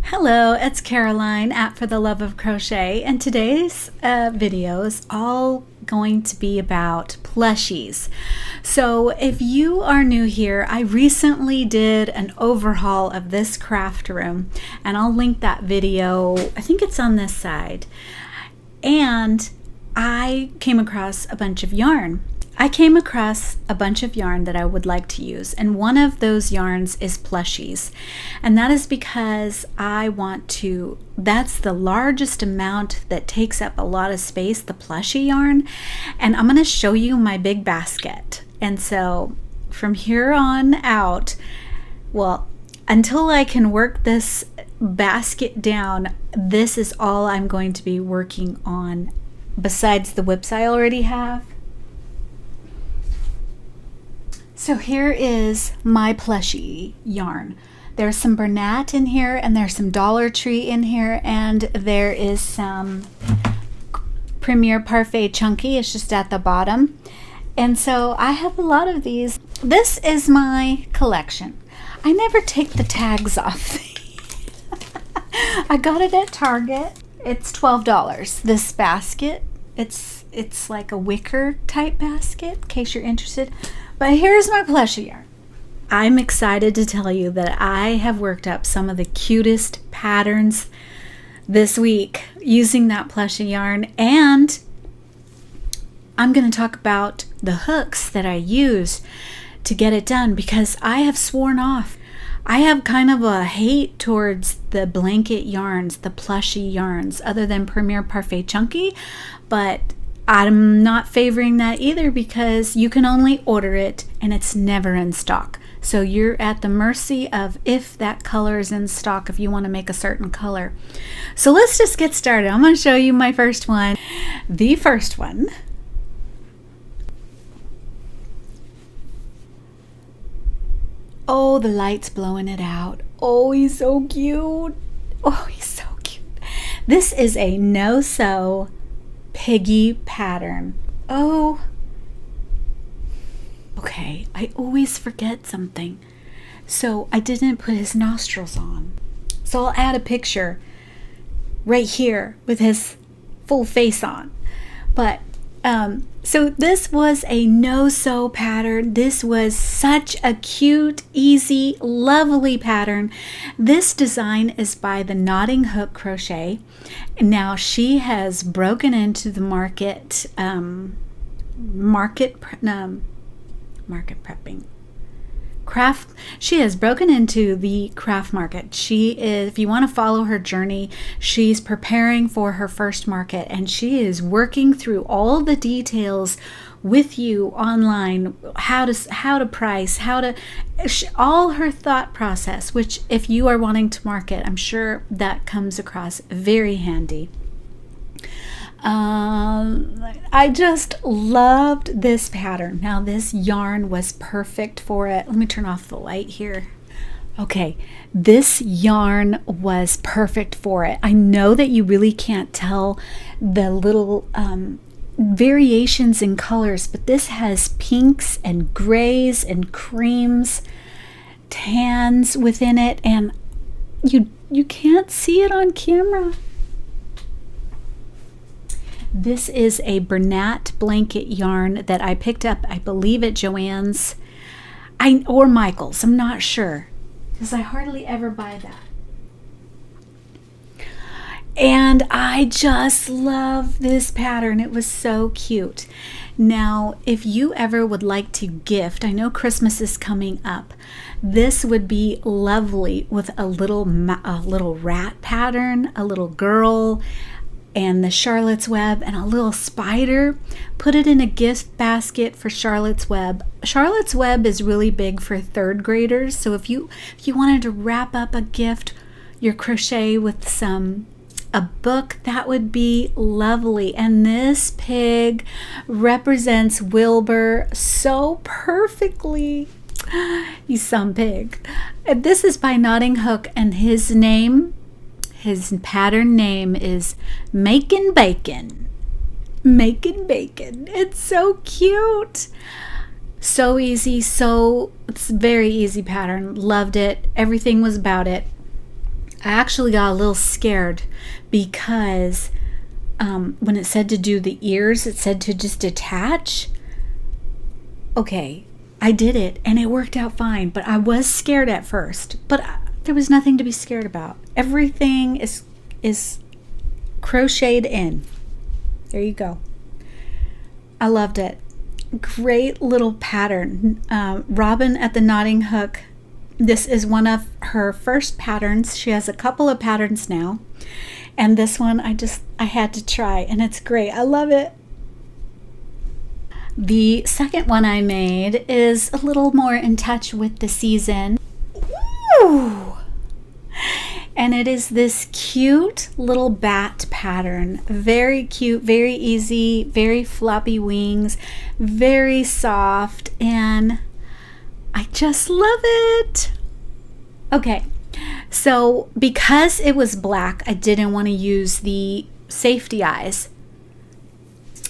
Hello, it's Caroline at For the Love of Crochet, and today's video is all going to be about plushies. So if you are new here, I recently did an overhaul of this craft room, and I'll link that video. I think it's on this side. And I came across a bunch of yarn. That I would like to use, and one of those yarns is plushies, and that is because that's the largest amount that takes up a lot of space, the plushie yarn, and I'm going to show you my big basket. And so from here on out, well, until I can work this basket down, this is all I'm going to be working on besides the whips I already have. So here is my plushie yarn. There's some Bernat in here, and there's some Dollar Tree in here, and there is some Premier Parfait Chunky. It's just at the bottom. And so I have a lot of these. This is my collection. I never take the tags off. I got it at Target. It's $12. This basket, it's like a wicker type basket, in case you're interested. But here's my plushie yarn. I'm excited to tell you that I have worked up some of the cutest patterns this week using that plushie yarn, and I'm going to talk about the hooks that I use to get it done, because I have sworn off. I have kind of a hate towards the blanket yarns, the plushie yarns, other than Premier Parfait Chunky, but I'm not favoring that either, because you can only order it and it's never in stock. So you're at the mercy of if that color is in stock, if you want to make a certain color. So let's just get started. I'm going to show you my first one. The first one. Oh, the light's blowing it out. Oh, he's so cute. Oh, he's so cute. This is a no-sew Piggy pattern. Oh, okay, I always forget something. So I didn't put his nostrils on. So I'll add a picture right here with his full face on. But so this was a no-sew pattern. This was such a cute, easy, lovely pattern. This design is by the Knotting Hook Crochet. Now she has broken into the market prepping. Craft. She has broken into the craft market. She is, if you want to follow her journey, she's preparing for her first market, and she is working through all the details with you online, how to price, all her thought process, which if you are wanting to market, I'm sure that comes across very handy. I just loved this pattern. Now this yarn was perfect for it. Let me turn off the light here. Okay, this yarn was perfect for it. I know that you really can't tell the little variations in colors, but this has pinks and grays and creams, tans within it, and you can't see it on camera. This is a Bernat blanket yarn that I picked up, I believe, at Joann's or Michael's. I'm not sure, because I hardly ever buy that. And I just love this pattern. It was so cute. Now, if you ever would like to gift, I know Christmas is coming up, this would be lovely with a little rat pattern, a little girl, and the Charlotte's Web, and a little spider. Put it in a gift basket for Charlotte's Web. Charlotte's Web is really big for third graders, so if you wanted to wrap up a gift, your crochet with a book, that would be lovely. And this pig represents Wilbur so perfectly. He's some pig. This is by Knotting Hook, and his pattern name is Macon Bacon. Macon Bacon. It's so cute. So easy. It's very easy pattern. Loved it. Everything was about it. I actually got a little scared because when it said to do the ears, it said to just attach. Okay, I did it and it worked out fine, but I was scared at first. But there was nothing to be scared about. Everything is crocheted in. There you go. I loved it. Great little pattern. Robin at the Knotting Hook. This is one of her first patterns. She has a couple of patterns now. And this one I had to try, and it's great. I love it. The second one I made is a little more in touch with the season. Ooh! And it is this cute little bat pattern. Very cute, very easy, very floppy wings, very soft, and I just love it. Okay, so because it was black, I didn't want to use the safety eyes.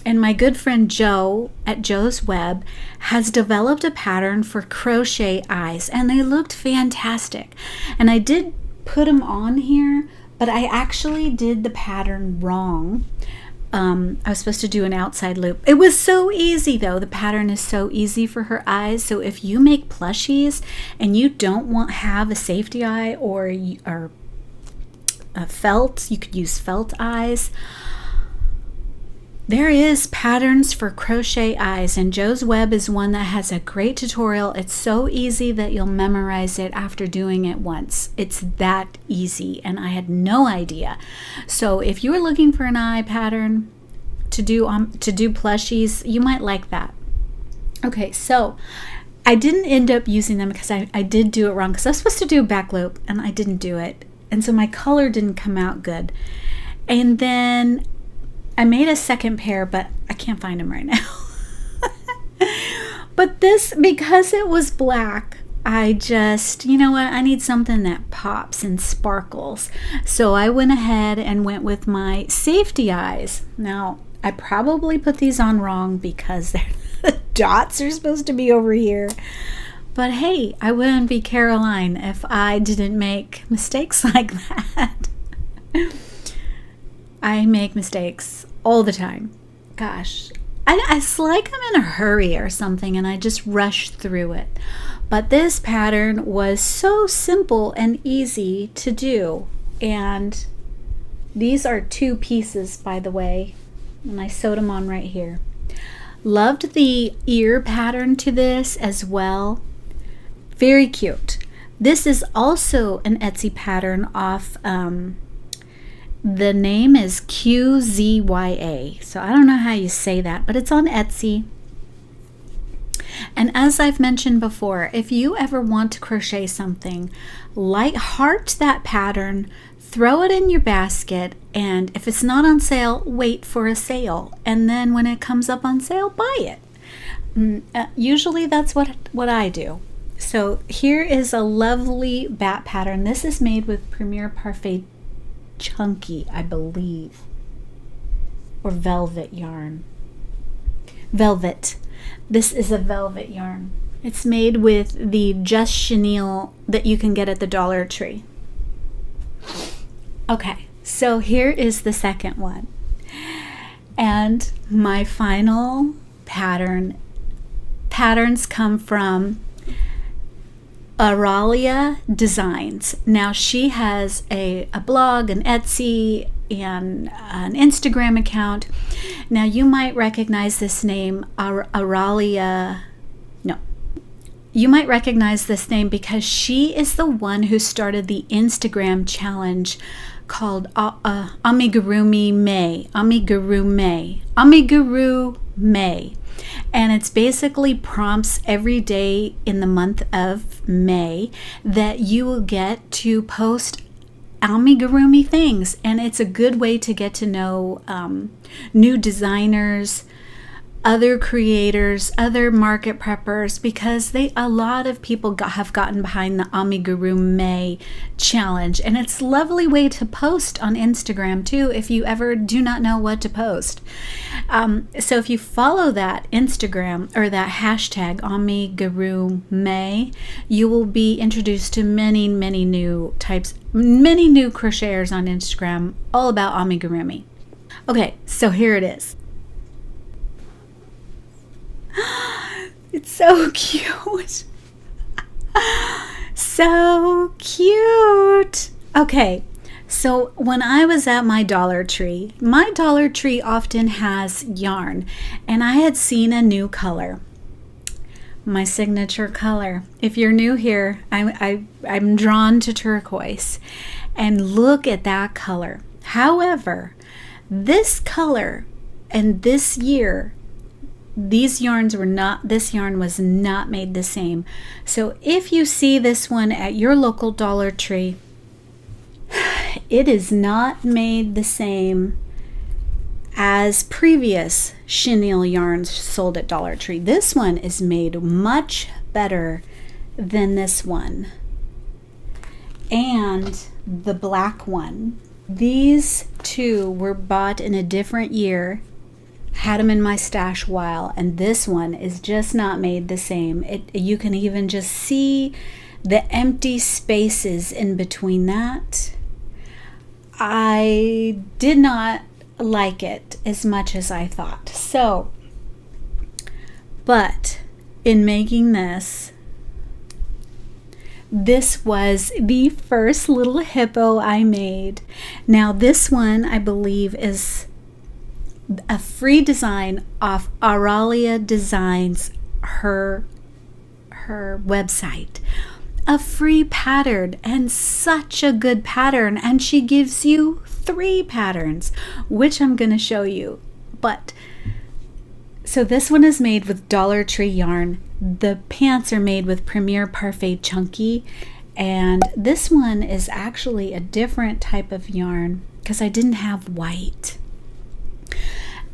And my good friend Joe at Joe's Web has developed a pattern for crochet eyes, and they looked fantastic. And I did put them on here, but I actually did the pattern wrong. I was supposed to do an outside loop. It was so easy though. The pattern is so easy for her eyes. So if you make plushies and you don't have a safety eye or a felt, you could use felt eyes. There is patterns for crochet eyes, and Joe's Web is one that has a great tutorial. It's so easy that you'll memorize it after doing it once. It's that easy, and I had no idea. So if you were looking for an eye pattern to do plushies, you might like that. Okay, so I didn't end up using them because I did do it wrong, because I was supposed to do a back loop and I didn't do it, and so my color didn't come out good. And then I made a second pair, but I can't find them right now. But this, because it was black, I just, you know what, I need something that pops and sparkles. So I went ahead and went with my safety eyes. Now, I probably put these on wrong because the dots are supposed to be over here. But hey, I wouldn't be Caroline if I didn't make mistakes like that. I make mistakes all the time. Gosh, it's like I'm in a hurry or something and I just rush through it. But this pattern was so simple and easy to do. And these are 2 pieces, by the way, and I sewed them on right here. Loved the ear pattern to this as well. Very cute. This is also an Etsy pattern off the name is QZYA, so I don't know how you say that, but it's on Etsy. And as I've mentioned before, if you ever want to crochet something, heart that pattern, throw it in your basket, and if it's not on sale, wait for a sale. And then when it comes up on sale, buy it. Usually that's what I do. So here is a lovely bat pattern. This is made with Premier Parfait Chunky, I believe, or velvet yarn. Velvet. This is a velvet yarn. It's made with the Just Chenille that you can get at the Dollar Tree. Okay, so here is the second one. And my final patterns come from Auralia Designs. Now she has a blog, an Etsy, and an Instagram account. Now you might recognize this name, Auralia. No, you might recognize this name because she is the one who started the Instagram challenge called Amigurumi May. Amiguru May. And it's basically prompts every day in the month of May that you will get to post amigurumi things. And it's a good way to get to know new designers, other creators, other market preppers, because a lot of people have gotten behind the Amigurumi May challenge, and it's a lovely way to post on Instagram too if you ever do not know what to post. So if you follow that Instagram or that hashtag Amigurumi May, you will be introduced to many new crocheters on Instagram all about amigurumi. Okay, so here it is. It's so cute. So cute. Okay, so when I was at my Dollar Tree often has yarn, and I had seen a new color. My signature color. If you're new here, I'm drawn to turquoise. And look at that color. However, this color and this year, this yarn was not made the same. So if you see this one at your local Dollar Tree, it is not made the same as previous chenille yarns sold at Dollar Tree. This one is made much better than this one. And the black one. These two were bought in a different year. Had them in my stash while, and this one is just not made the same. You can even just see the empty spaces in between that. I did not like it as much as I thought. So, but in making this was the first little hippo I made. Now this one I believe is a free design off Auralia Designs, her website. A free pattern, and such a good pattern, and she gives you 3 patterns, which I'm going to show you. But so this one is made with Dollar Tree yarn. The pants are made with Premier Parfait Chunky, and this one is actually a different type of yarn because I didn't have white.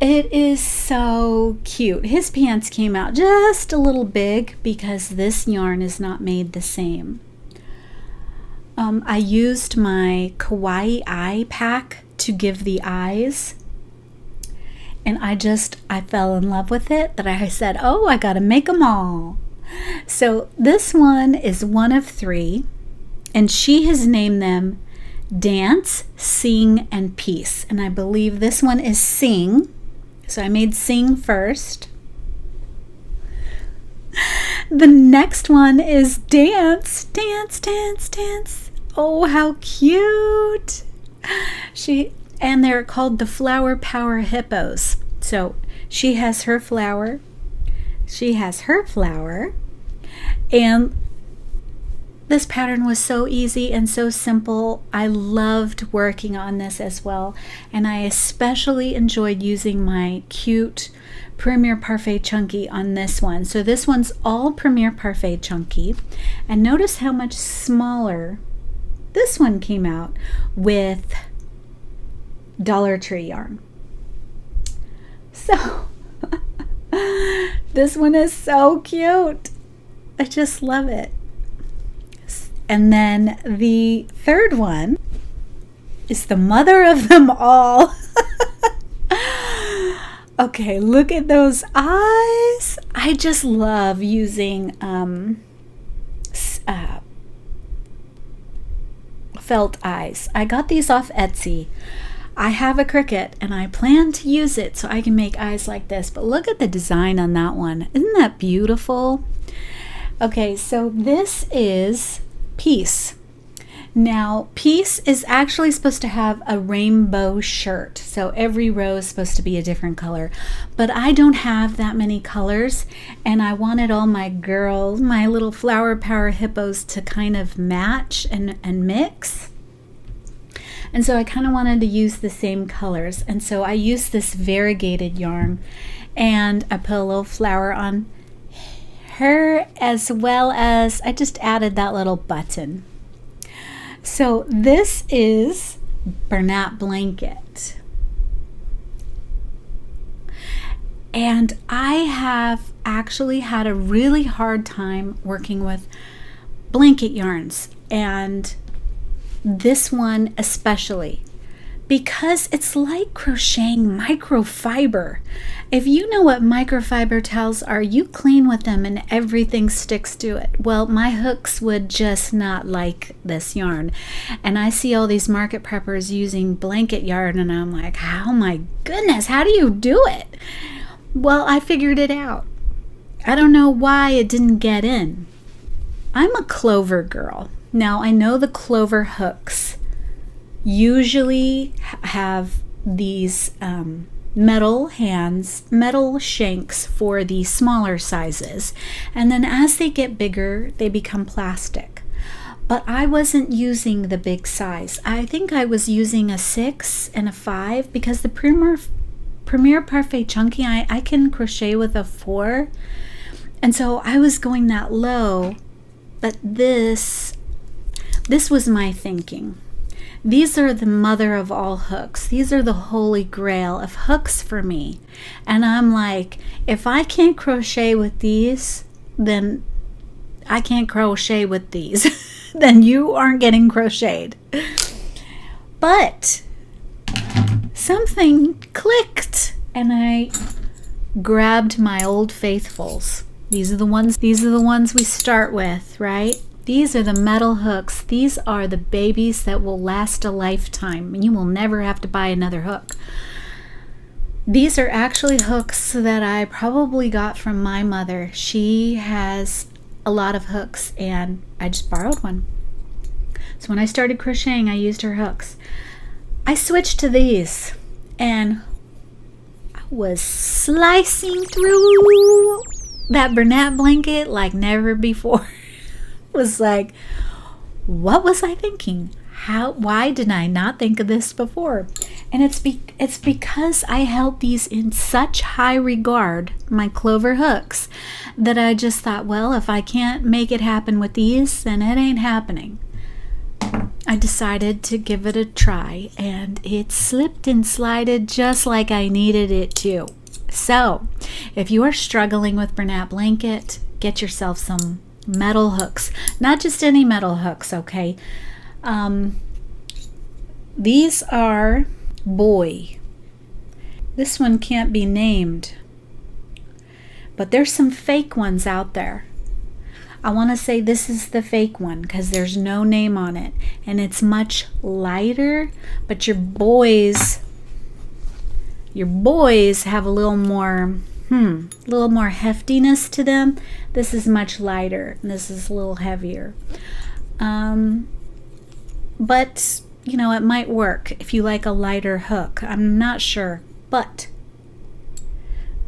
It is so cute. His pants came out just a little big because this yarn is not made the same. I used my kawaii eye pack to give the eyes, and I fell in love with it that I said, oh, I gotta make them all. So this one is one of 3, and she has named them Dance, Sing, and Peace. And I believe this one is Sing. So I made Sing first. The next one is Dance, Dance, Dance, Dance. Oh, how cute. And they're called the Flower Power Hippos. So she has her flower. She has her flower. And this pattern was so easy and so simple. I loved working on this as well. And I especially enjoyed using my cute Premier Parfait Chunky on this one. So this one's all Premier Parfait Chunky. And notice how much smaller this one came out with Dollar Tree yarn. So this one is so cute. I just love it. And then the third one is the mother of them all. Okay, look at those eyes. I just love using felt eyes. I got these off Etsy. I have a Cricut and I plan to use it so I can make eyes like this. But look at the design on that one. Isn't that beautiful? Okay, so this is Peace. Now, Peace is actually supposed to have a rainbow shirt. So every row is supposed to be a different color. But I don't have that many colors, and I wanted all my girls, my little Flower Power Hippos, to kind of match and mix. And so I kind of wanted to use the same colors. And so I used this variegated yarn, and I put a little flower on her, as well as I just added that little button. So this is Bernat Blanket. And I have actually had a really hard time working with blanket yarns, and this one especially, because it's like crocheting microfiber. If you know what microfiber towels are, you clean with them and everything sticks to it. Well, my hooks would just not like this yarn. And I see all these market preppers using blanket yarn, and I'm like, oh my goodness, how do you do it? Well, I figured it out. I don't know why it didn't get in. I'm a clover girl. Now, I know the clover hooks usually have these metal shanks for the smaller sizes, and then as they get bigger they become plastic. But I wasn't using the big size. I think I was using a 6 and a 5, because the Premier Parfait Chunky I can crochet with a 4, and so I was going that low. But this was my thinking. These are the mother of all hooks. These are the holy grail of hooks for me. And I'm like, if I can't crochet with these, then I can't crochet with these. Then you aren't getting crocheted. But something clicked, and I grabbed my old faithfuls. These are the ones we start with, right? These are the metal hooks. These are the babies that will last a lifetime. You will never have to buy another hook. These are actually hooks that I probably got from my mother. She has a lot of hooks, and I just borrowed one. So when I started crocheting, I used her hooks. I switched to these, and I was slicing through that Bernat blanket like never before. It was like, what was I thinking? Why did I not think of this before? And it's because I held these in such high regard, my clover hooks, that I just thought, well, if I can't make it happen with these, then it ain't happening. I decided to give it a try, and it slipped and slided just like I needed it to. So, if you are struggling with Bernat blanket, get yourself some metal hooks. Not just any metal hooks, okay? These are Boy. This one can't be named, but there's some fake ones out there. I want to say this is the fake one because there's no name on it, and it's much lighter, but your boys have a little more heftiness to them. This is much lighter, and this is a little heavier. But you know, it might work if you like a lighter hook. I'm not sure, but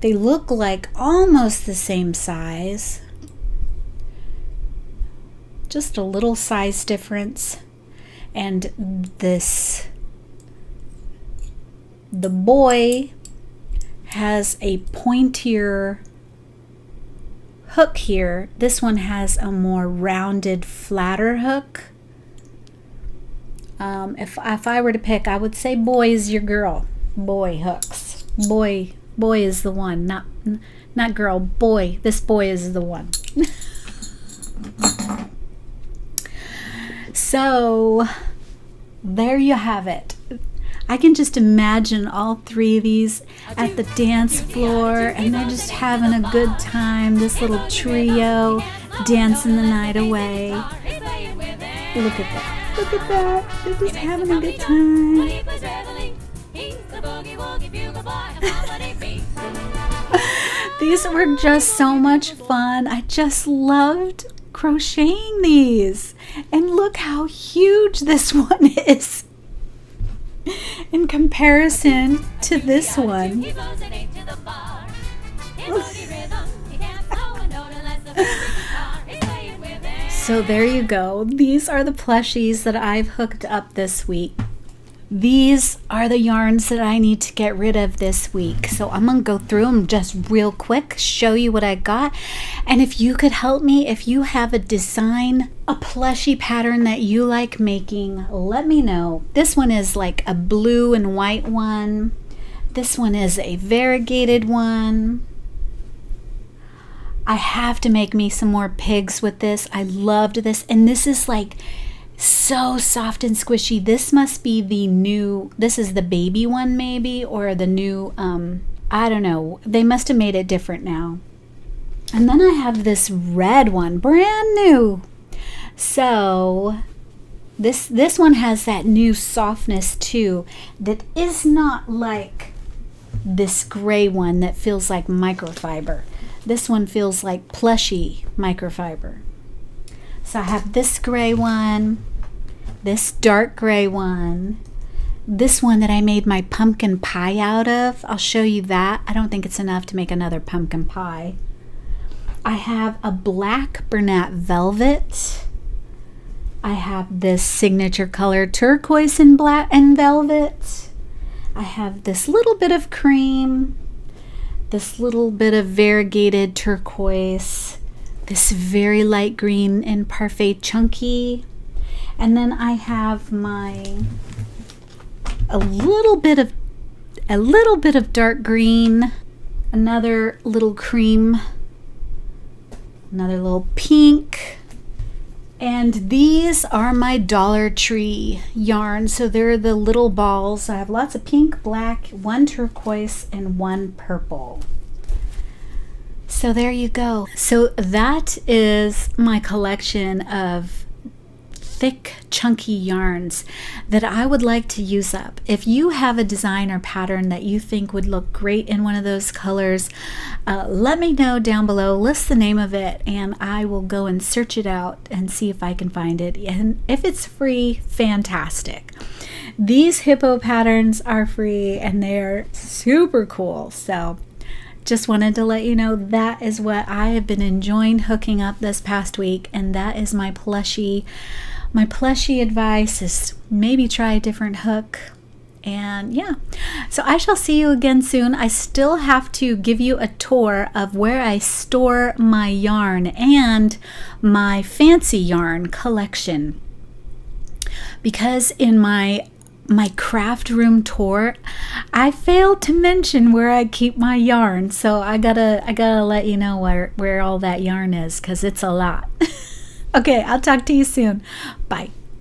they look like almost the same size. Just a little size difference. And the Boy has a pointier hook here. This one has a more rounded, flatter hook. If I were to pick, I would say Boy is your girl. Boy hooks. Boy is the one, not girl. Boy. This Boy is the one. So there you have it. I can just imagine all three of these at the dance floor, and they're just having a good time. This little trio dancing the night away. Look at that. Look at that. They're just having a good time. These were just so much fun. I just loved crocheting these. And look how huge this one is in comparison to this one. So there you go. These are the plushies that I've hooked up this week. These are the yarns that I need to get rid of this week. So I'm going to go through them just real quick, show you what I got. And if you could help me, if you have a design, a plushie pattern that you like making, let me know. This one is like a blue and white one. This one is a variegated one. I have to make me some more pigs with this. I loved this. And this is like so soft and squishy. This must be the new, this is the baby one maybe, or the new, I don't know. They must have made it different now. And then I have this red one, brand new. So this one has that new softness too, that is not like this gray one that feels like microfiber. This one feels like plushy microfiber. So I have this gray one, this dark gray one, this one that I made my pumpkin pie out of. I'll show you that. I don't think it's enough to make another pumpkin pie. I have a black Bernat velvet. I have this signature color turquoise and black and velvet. I have this little bit of cream, this little bit of variegated turquoise, this very light green and parfait chunky, and then I have a little bit of dark green, another little cream, another little pink. And these are my Dollar Tree yarns. So they're the little balls. I have lots of pink, black, one turquoise, and one purple. So there you go. So that is my collection of thick, chunky yarns that I would like to use up. If you have a design or pattern that you think would look great in one of those colors, let me know down below. List the name of it and I will go and search it out and see if I can find it. And if it's free, fantastic. These hippo patterns are free and they're super cool. So just wanted to let you know that is what I have been enjoying hooking up this past week, and that is my plushie. My plushie advice is maybe try a different hook. And yeah, so I shall see you again soon. I still have to give you a tour of where I store my yarn and my fancy yarn collection, because in my craft room tour I failed to mention where I keep my yarn, so I gotta let you know where all that yarn is, because it's a lot. Okay, I'll talk to you soon. Bye.